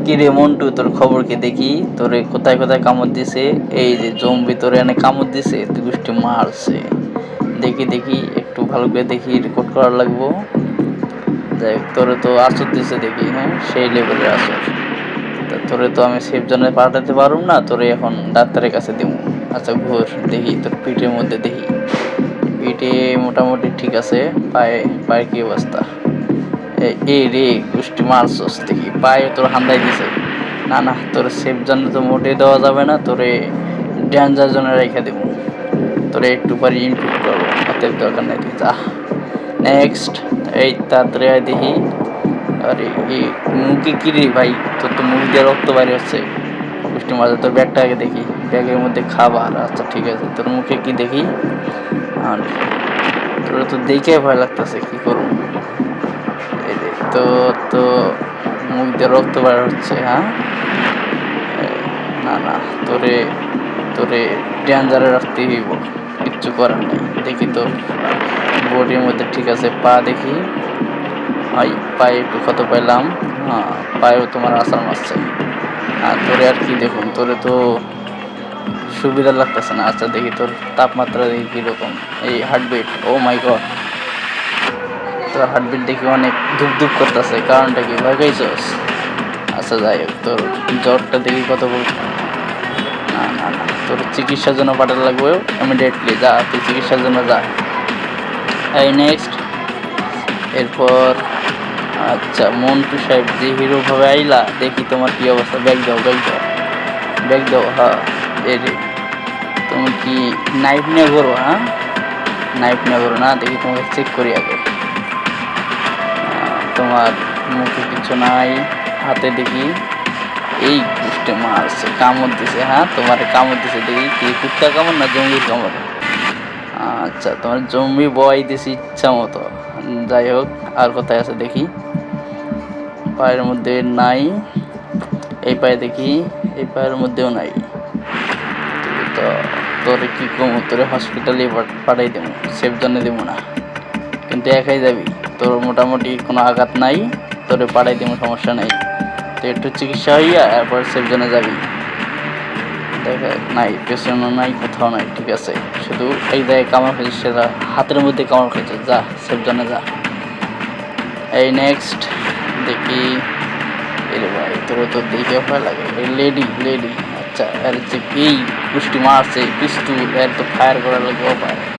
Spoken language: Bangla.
কি রে মন্টু, তোর খবর কি? দেখি তোরে কোথায় কোথায় কামড় দিছে। এই যে জম্বি তোরে এনে কামড় দিছে, তুই গোষ্ঠী মারছে। দেখি দেখি একটু ভালো করে দেখি, রেকর্ড করার লাগবো। যাই হোক, তোরে তো আসর দিছে দেখি, হ্যাঁ সেই লেভেলের আসর। তা তোরে তো আমি সেফ জোনে পাঠাতে পারুম না, তোরে এখন ডাক্তারের কাছে দিব। আচ্ছা ঘোর দেখি তোর পিঠের মধ্যে দেখি। পিঠে মোটামুটি ঠিক আছে। পায়ে পায়ে কি অবস্থা? এই রে গোষ্ঠী মারছস দেখি, পায়ে তোর হান্দাই দিছে। না না, তোর সেফ জোনে তো মোটে দেওয়া যাবে না, তোরে ডেঞ্জার জোনে রেখে দেবো। তোরে একটু পরে ইনপুট করবো, অতএব দরকার নেই, তুই যা। নেক্সট। এই তাড়াতাড়ি আয় দেখি। আরে এই মুখে কি রে ভাই, তোর তো মুখ দিয়ে রক্ত বাইরে হচ্ছে। গোষ্ঠী মাঝে তোর ব্যাগটা আগে দেখি, ব্যাগের মধ্যে খাবার। আচ্ছা ঠিক আছে, তোর মুখে কি দেখি? আর তোর তো দেখে ভয় লাগতেছে, কি করবো? এই রে তো, তো মুখ দিয়ে রক্ত বাইর হচ্ছে, হ্যাঁ। না না, তোরে তোরে ডেঞ্জারে রাখতে হইব, কিচ্ছু করার নেই। দেখি তোর বডির মধ্যে ঠিক আছে। পা দেখি, পায়ে একটু ক্ষত পাইলাম। হ্যাঁ, পায়েও তোমার আসার মারছে। আর তোরে আর কি দেখুন, তোরে তো সুবিধা লাগতেছে না। আচ্ছা দেখি তোর তাপমাত্রা দেখি কীরকম। এই হার্টবিট, ও মাই গড, তোর হার্টবিট দেখি অনেক ধুপ ধুপ করতেছে। কারণটা কি, ভয় পাইছস? আচ্ছা যাই হোক, তোর জ্বরটা দেখি কত বলতো। না না না, তোর চিকিৎসার জন্য পাঠাতে লাগবে ইমিডিয়েটলি। যা, তুই চিকিৎসার জন্য যা। এই নেক্সট। এরপর আচ্ছা মন্টু সাহেব যে হিরো ভাবে আইলা, দেখি তোমার কি অবস্থা। ব্যাগ দাও, ব্যাগ দাও, ব্যাগ দাও। হ্যাঁ এই রে, তুমি কি নাইফ নিয়ে ঘোরো? হ্যাঁ নাইফ নিয়ে ঘোরো না, দেখি তোমাকে চেক করি আগে। তোমার মুখে কিছু নাই, হাতে দেখি। এই কুষ্টে মারছে, কামড় দিছে। হ্যাঁ তোমার কামড় দিছে দেখি, কি কুত্তা কামড় না জঙ্গির কামড়? আচ্ছা তোমার জম্বি বয় দিছি ইচ্ছা মতো। যাই হোক, আর কোথায় আছে দেখি। পায়ের মধ্যে নাই, এই পায়ে দেখি, এই পায়ের মধ্যেও নাই। তো তোরে কি কমু, তোরে হসপিটালে পাঠাই দেবো, সেফ জন্য দেবো না। কিন্তু একাই যাবি, তোর মোটামুটি কোনো আঘাত নাই, তোরে পাঠাই দেবো, সমস্যা নেই। তো একটু চিকিৎসা হইয়া এরপর সেফ জন্য যাবি। দেখা নাই, পেছনে নাই, কোথাও নাই, ঠিক আছে। শুধু এই জায়গায় কামড় খেয়েছিস, সেটা হাতের মধ্যে কামড় খেয়েছিস। যা, সেফ জন্য যা। এই নেক্সট দেখি। এরে ভাই, তোর তো দেখে ভয় লাগে। লেডি লেডি, আচ্ছা। আর হচ্ছে এই পুষ্টি মারছে পিস্তুল, এর তো ফায়ার করার লাগে উপায়।